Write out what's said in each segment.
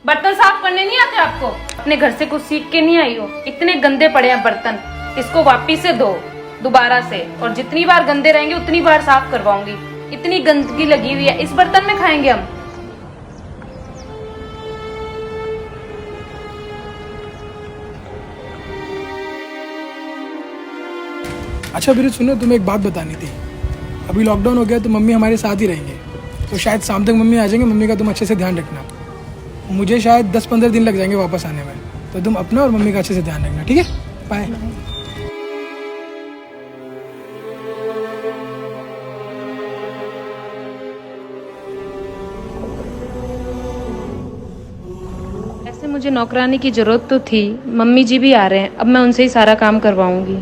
बर्तन साफ करने नहीं आते आपको? अपने घर से कुछ सीख के नहीं आई हो? इतने गंदे पड़े हैं बर्तन, इसको वापिस से धो दोबारा से, और जितनी बार गंदे रहेंगे उतनी बार साफ करवाऊंगी। इतनी गंदगी लगी हुई है, इस बर्तन में खाएंगे हम। अच्छा वीरू सुनो, तुम्हें एक बात बतानी थी। अभी लॉकडाउन हो गया तो मम्मी हमारे साथ ही रहेंगे, तो शायद शाम तक मम्मी आ जाएंगे। मम्मी का तुम अच्छे से ध्यान रखना। मुझे शायद 10-15 दिन लग जाएंगे वापस आने में, तो तुम अपना और मम्मी का अच्छे से ध्यान रखना, ठीक है? बाय। ऐसे मुझे नौकरानी की जरूरत तो थी, मम्मी जी भी आ रहे हैं, अब मैं उनसे ही सारा काम करवाऊंगी।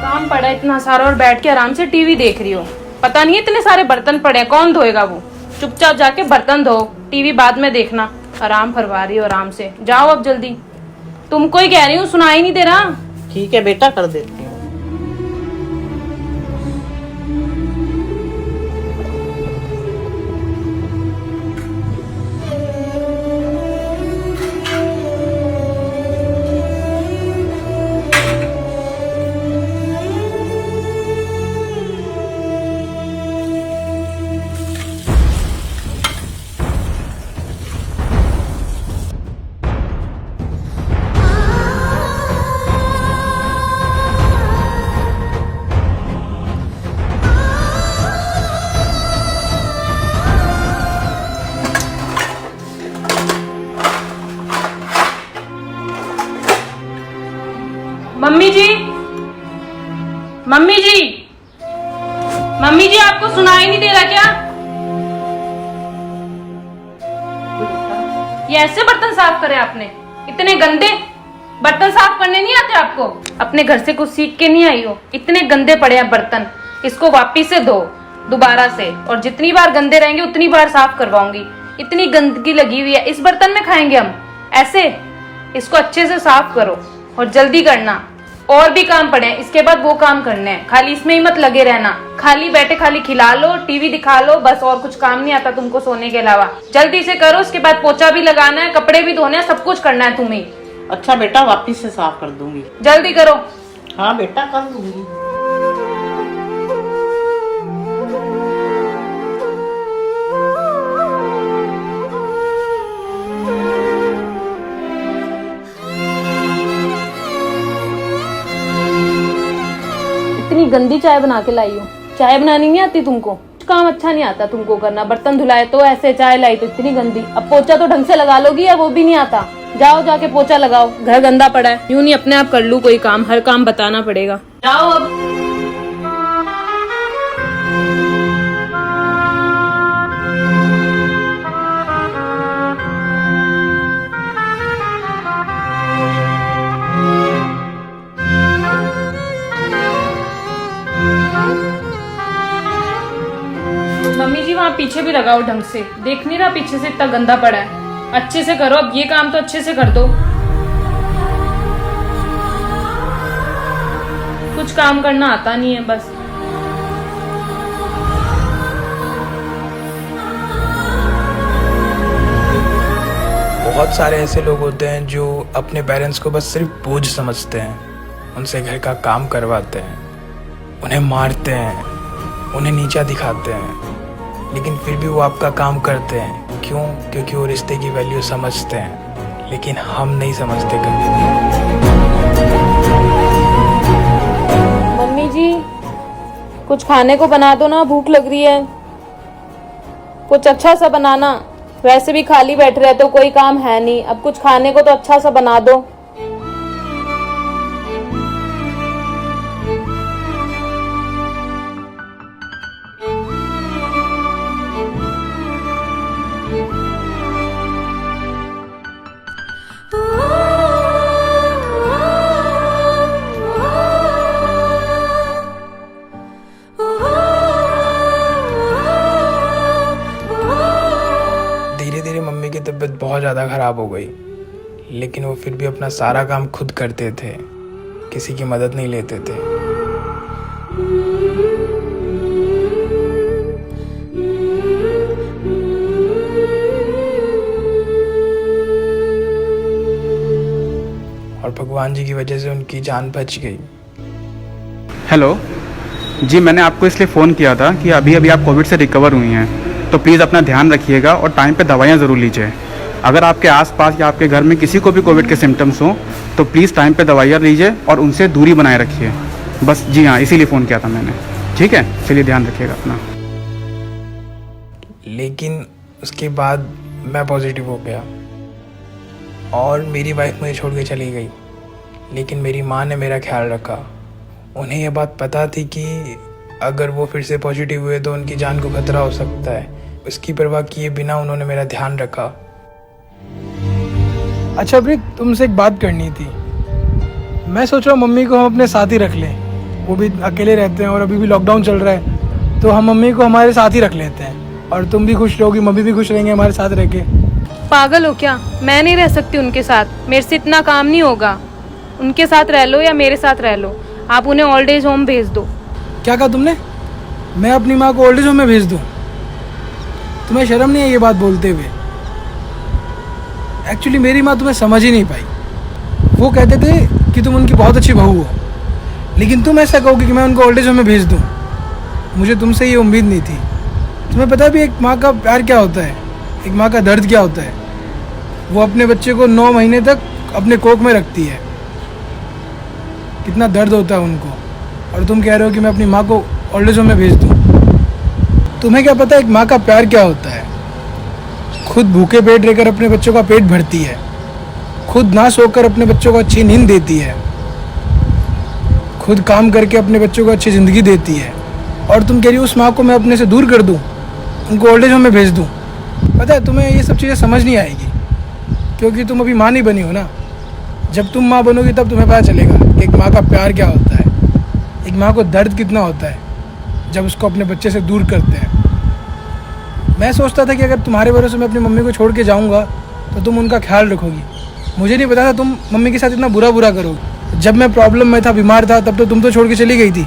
काम पड़ा इतना सारा और बैठ के आराम से टीवी देख रही हो। पता नहीं इतने सारे बर्तन पड़े हैं, कौन धोएगा वो? चुपचाप जाके बर्तन धो, टीवी बाद में देखना। आराम फरवा रही हो आराम से, जाओ अब जल्दी। तुमको ही कह रही हूँ, सुनाई नहीं दे रहा? ठीक है बेटा, कर देती हूँ। मम्मी जी, मम्मी जी, मम्मी जी, आपको सुनाई नहीं दे रहा क्या? ये ऐसे बर्तन साफ करे आपने? इतने गंदे बर्तन साफ करने नहीं आते आपको? अपने घर से कुछ सीख के नहीं आई हो? इतने गंदे पड़े हैं बर्तन, इसको वापिस से धो दोबारा से, और जितनी बार गंदे रहेंगे उतनी बार साफ करवाऊंगी। इतनी गंदगी लगी हुई है, इस बर्तन में खाएंगे हम ऐसे? इसको अच्छे से साफ करो और जल्दी करना। और भी काम पड़े हैं, इसके बाद वो काम करने हैं, खाली इसमें ही मत लगे रहना। खाली बैठे खाली खिला लो, टीवी दिखा लो, बस और कुछ काम नहीं आता तुमको सोने के अलावा। जल्दी से करो, उसके बाद पोछा भी लगाना है, कपड़े भी धोने हैं, सब कुछ करना है तुम्हें। अच्छा बेटा, वापिस से साफ कर दूंगी। जल्दी करो। हाँ बेटा, कर दूंगी। इतनी गंदी चाय बना के लाई हो। चाय बनानी नहीं आती तुमको? काम अच्छा नहीं आता तुमको करना। बर्तन धुलाए तो ऐसे, चाय लाई तो इतनी गंदी। अब पोछा तो ढंग से लगा लोगी या वो भी नहीं आता? जाओ जाके पोछा लगाओ, घर गंदा पड़ा है। यूं नहीं अपने आप कर लूं कोई काम, हर काम बताना पड़ेगा। जाओ अब। मम्मी जी, वहाँ पीछे भी लगाओ ढंग से, देख नहीं रहा पीछे से इतना गंदा पड़ा है? अच्छे से करो, अब ये काम तो अच्छे से कर दो। कुछ काम करना आता नहीं है बस। बहुत सारे ऐसे लोग होते हैं जो अपने पेरेंट्स को बस सिर्फ बोझ समझते हैं, उनसे घर का काम करवाते हैं, उन्हें मारते हैं, उन्हें नीचा दिखाते हैं, लेकिन फिर भी वो आपका काम करते हैं। क्यों? क्योंकि वो रिश्ते की वैल्यू समझते हैं, लेकिन हम नहीं समझते कभी भी। मम्मी जी, कुछ खाने को बना दो ना, भूख लग रही है। कुछ अच्छा सा बनाना, वैसे भी खाली बैठ रहे तो कोई काम है नहीं, अब कुछ खाने को तो अच्छा सा बना दो। धीरे धीरे मम्मी की तबीयत बहुत ज़्यादा ख़राब हो गई, लेकिन वो फिर भी अपना सारा काम खुद करते थे, किसी की मदद नहीं लेते थे। भगवान जी की वजह से उनकी जान बच गई। हेलो जी, मैंने आपको इसलिए फ़ोन किया था कि अभी अभी आप कोविड से रिकवर हुई हैं, तो प्लीज़ अपना ध्यान रखिएगा और टाइम पे दवाइयाँ ज़रूर लीजिए। अगर आपके आसपास या आपके घर में किसी को भी कोविड के सिम्टम्स हों तो प्लीज़ टाइम पे दवाइयाँ लीजिए और उनसे दूरी बनाए रखिए। बस जी हाँ, इसीलिए फ़ोन किया था मैंने। ठीक है, चलिए ध्यान रखिएगा अपना। लेकिन उसके बाद मैं पॉजिटिव हो गया और मेरी वाइफ मुझे छोड़ के चली गई, लेकिन मेरी माँ ने मेरा ख्याल रखा। उन्हें यह बात पता थी कि अगर वो फिर से पॉजिटिव हुए तो उनकी जान को खतरा हो सकता है। उसकी परवाह किए बिना उन्होंने मेरा ध्यान रखा। अच्छा प्रीत, तुमसे एक बात करनी थी। मैं सोच रहा हूँ मम्मी को हम अपने साथ ही रख लें। वो भी अकेले रहते हैं और अभी भी लॉकडाउन चल रहा है, तो हम मम्मी को हमारे साथ ही रख लेते हैं और तुम भी खुश रहोगी, मम्मी भी खुश रहेंगे हमारे साथ रह के। पागल हो क्या? मैं नहीं रह सकती उनके साथ, मेरे से इतना काम नहीं होगा। उनके साथ रह लो या मेरे साथ रह लो, आप उन्हें ओल्ड एज होम भेज दो। क्या कहा तुमने? मैं अपनी माँ को ओल्ड एज होम में भेज दूँ? तुम्हें शर्म नहीं है ये बात बोलते हुए? एक्चुअली मेरी माँ तुम्हें समझ ही नहीं पाई। वो कहते थे कि तुम उनकी बहुत अच्छी बहू हो, लेकिन तुम ऐसा कहोगे कि मैं उनको ओल्ड एज होम में भेज दूँ? मुझे तुमसे ये उम्मीद नहीं थी। तुम्हें पता भी एक माँ का प्यार क्या होता है, एक माँ का दर्द क्या होता है? वो अपने बच्चे को 9 महीने तक अपने कोख में रखती है, कितना दर्द होता है उनको। और तुम कह रहे हो कि मैं अपनी माँ को ओल्ड एज होम में भेज दूँ? तुम्हें क्या पता एक माँ का प्यार क्या होता है? खुद भूखे पेट रहकर अपने बच्चों का पेट भरती है, खुद ना सोकर अपने बच्चों को अच्छी नींद देती है, खुद काम करके अपने बच्चों को अच्छी ज़िंदगी देती है। और तुम कह रही हो उस माँ को मैं अपने से दूर कर दूँ, उनको ओल्ड एज होम में भेज दूँ? पता है तुम्हें ये सब चीज़ें समझ नहीं आएगी, क्योंकि तुम अभी माँ नहीं बनी हो ना। जब तुम माँ बनोगी तब तुम्हें पता चलेगा कि एक माँ का प्यार क्या होता है, एक माँ को दर्द कितना होता है जब उसको अपने बच्चे से दूर करते हैं। मैं सोचता था कि अगर तुम्हारे भरोसे मैं अपनी मम्मी को छोड़ के जाऊँगा तो तुम उनका ख्याल रखोगी। मुझे नहीं पता था तुम मम्मी के साथ इतना बुरा करोगी। जब मैं प्रॉब्लम में था, बीमार था, तब तो तुम तो छोड़ के चली गई थी,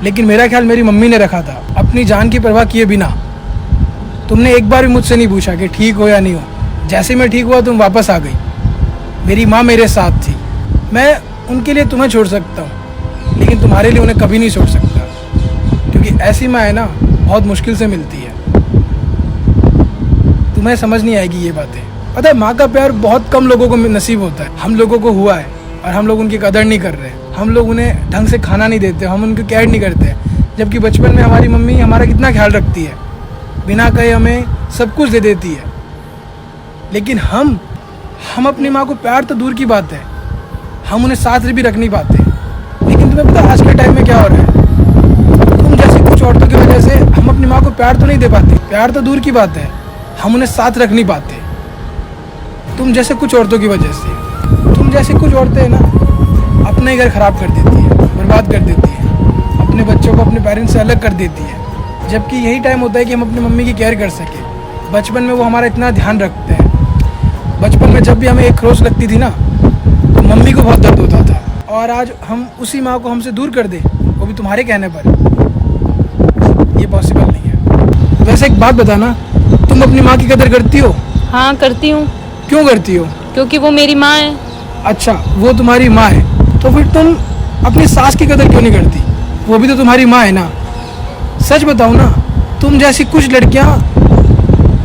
लेकिन मेरा ख्याल मेरी मम्मी ने रखा था, अपनी जान की परवाह किए बिना। तुमने एक बार भी मुझसे नहीं पूछा कि ठीक हो या नहीं हो। जैसे मैं ठीक हुआ तुम वापस आ गई। मेरी माँ मेरे साथ थी। मैं उनके लिए तुम्हें छोड़ सकता हूँ, लेकिन तुम्हारे लिए उन्हें कभी नहीं छोड़ सकता, क्योंकि ऐसी माँ है ना, बहुत मुश्किल से मिलती है। तुम्हें समझ नहीं आएगी ये बातें। पता है माँ का प्यार बहुत कम लोगों को नसीब होता है। हम लोगों को हुआ है और हम लोग उनकी कदर नहीं कर रहे। हम लोग उन्हें ढंग से खाना नहीं देते, हम उनकी केयर नहीं करते, जबकि बचपन में हमारी मम्मी हमारा कितना ख्याल रखती है, बिना कहे हमें सब कुछ दे देती है। लेकिन हम अपनी माँ को प्यार तो दूर की बात है, हम उन्हें साथ भी रख नहीं पाते। लेकिन तुम्हें पता आज के टाइम में क्या हो रहा है? तुम जैसी कुछ औरतों की वजह से हम अपनी माँ को प्यार तो नहीं दे पाते, प्यार तो दूर की बात है, हम उन्हें साथ रख नहीं पाते। तुम जैसे कुछ औरतों की वजह से, तुम जैसी कुछ औरतें ना अपना ही घर खराब कर देती है, बर्बाद कर देती है, अपने बच्चों को अपने पेरेंट्स से अलग कर देती है, जबकि यही टाइम होता है कि हम अपनी मम्मी की केयर कर सके। बचपन में वो हमारा इतना ध्यान रखते हैं। बचपन में जब भी हमें एक खरोच लगती थी ना, तो मम्मी को बहुत दर्द होता था, और आज हम उसी माँ को हमसे दूर कर दें, वो भी तुम्हारे कहने पर, ये पॉसिबल नहीं है। वैसे एक बात बताना, तुम अपनी माँ की कदर करती हो? हाँ करती हूँ। क्यों करती हो? क्योंकि वो मेरी माँ है। अच्छा, वो तुम्हारी माँ है, तो फिर तुम अपनी सास की कदर क्यों नहीं करती? वो भी तो तुम्हारी माँ है ना। सच बताओ ना, तुम जैसी कुछ लड़कियां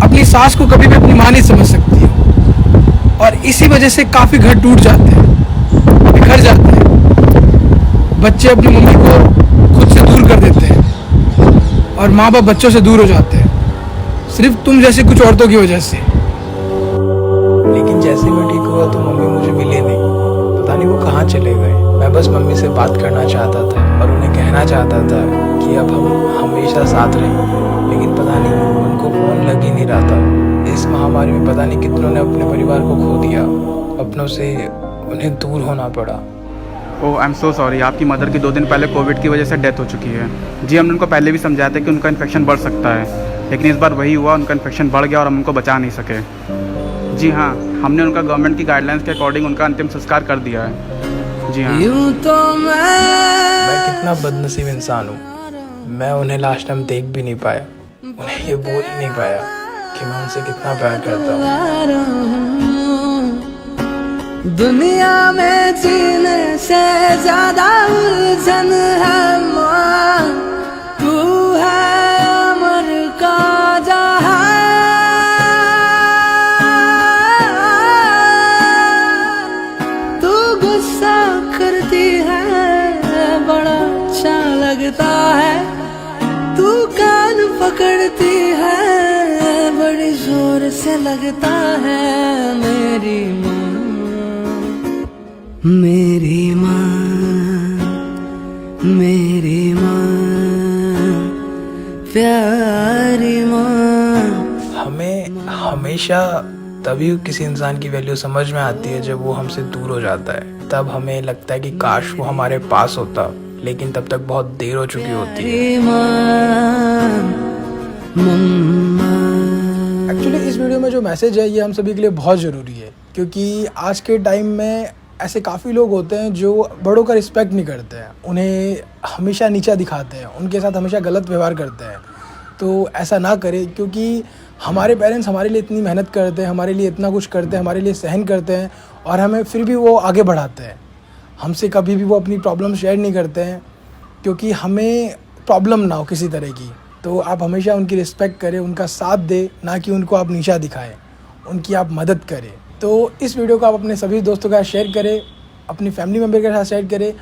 अपनी सास को कभी भी अपनी माँ नहीं समझ सकती हो, और इसी वजह से काफ़ी घर टूट जाते हैं, बिखर जाते हैं। बच्चे अपनी मम्मी को खुद से दूर कर देते हैं और माँ बाप बच्चों से दूर हो जाते हैं, सिर्फ तुम जैसी कुछ औरतों की वजह से। लेकिन जैसे मैं ठीक हुआ तो मम्मी मुझे मिले नहीं, पता नहीं वो कहाँ चले गए। मैं बस मम्मी से बात करना चाहता था और उन्हें कहना चाहता था कि अब हम हमेशा साथ रहें, लेकिन पता नहीं उनको फ़ोन लग ही नहीं रहा था। इस महामारी में पता नहीं कितनों ने अपने परिवार को खो दिया, अपनों से उन्हें दूर होना पड़ा। ओह आई एम सो सॉरी, आपकी मदर की 2 दिन पहले कोविड की वजह से डेथ हो चुकी है। जी हमने उनको पहले भी समझाया था कि उनका इन्फेक्शन बढ़ सकता है, लेकिन इस बार वही हुआ, उनका इन्फेक्शन बढ़ गया और हम उनको बचा नहीं सके। जी हाँ, हमने उनका गवर्नमेंट की गाइडलाइंस के अकॉर्डिंग उनका अंतिम संस्कार कर दिया है। जी हाँ। मैं कितना बदनसीब इंसान हूँ, मैं उन्हें लास्ट टाइम देख भी नहीं पाया, उन्हें ये बोल ही नहीं पाया कि मैं उनसे कितना प्यार करता हूँ। दुनिया में जीने से ज्यादा उलझन है माँ, तू है अमर का जहां। तू गुस्सा करती है बड़ा अच्छा लगता है, तू कान पकड़ती है बड़ी जोर से लगता है। मेरी माँ, मेरी माँ, मेरी माँ, प्यारी माँ। हमें हमेशा तभी किसी इंसान की वैल्यू समझ में आती है जब वो हमसे दूर हो जाता है। तब हमें लगता है कि काश वो हमारे पास होता, लेकिन तब तक बहुत देर हो चुकी होती है। एक्चुअली इस वीडियो में जो मैसेज है ये हम सभी के लिए बहुत ज़रूरी है, क्योंकि आज के टाइम में ऐसे काफ़ी लोग होते हैं जो बड़ों का रिस्पेक्ट नहीं करते हैं, उन्हें हमेशा नीचा दिखाते हैं, उनके साथ हमेशा गलत व्यवहार करते हैं। तो ऐसा ना करें, क्योंकि हमारे पेरेंट्स हमारे लिए इतनी मेहनत करते हैं, हमारे लिए इतना कुछ करते हैं, हमारे लिए सहन करते हैं, और हमें फिर भी वो आगे बढ़ाते हैं। हमसे कभी भी वो अपनी प्रॉब्लम शेयर नहीं करते हैं, क्योंकि हमें प्रॉब्लम ना हो किसी तरह की। तो आप हमेशा उनकी रिस्पेक्ट करें, उनका साथ दें, ना कि उनको आप नीचा दिखाएं, उनकी आप मदद करें। तो इस वीडियो को आप अपने सभी दोस्तों के साथ शेयर करें, अपनी फैमिली मेम्बर के साथ शेयर करें,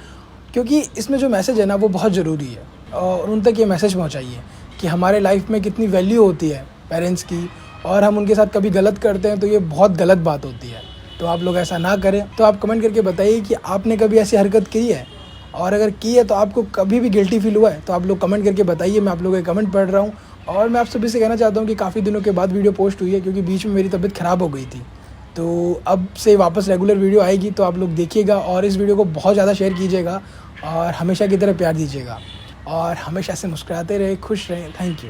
क्योंकि इसमें जो मैसेज है ना वो बहुत ज़रूरी है। और उन तक ये मैसेज पहुँचाइए कि हमारे लाइफ में कितनी वैल्यू होती है पेरेंट्स की, और हम उनके साथ कभी गलत करते हैं तो ये बहुत गलत बात होती है। तो आप लोग ऐसा ना करें। तो आप कमेंट करके बताइए कि आपने कभी ऐसी हरकत की है, और अगर की है तो आपको कभी भी गिल्टी फील हुआ है तो आप लोग कमेंट करके बताइए। मैं आप लोगों के कमेंट पढ़ रहा हूँ। और मैं आप सभी से कहना चाहता हूँ कि काफ़ी दिनों के बाद वीडियो पोस्ट हुई है, क्योंकि बीच में मेरी तबीयत ख़राब हो गई थी। तो अब से वापस रेगुलर वीडियो आएगी, तो आप लोग देखिएगा और इस वीडियो को बहुत ज़्यादा शेयर कीजिएगा और हमेशा की तरह प्यार दीजिएगा और हमेशा से मुस्कुराते रहे, खुश रहें। Thank you.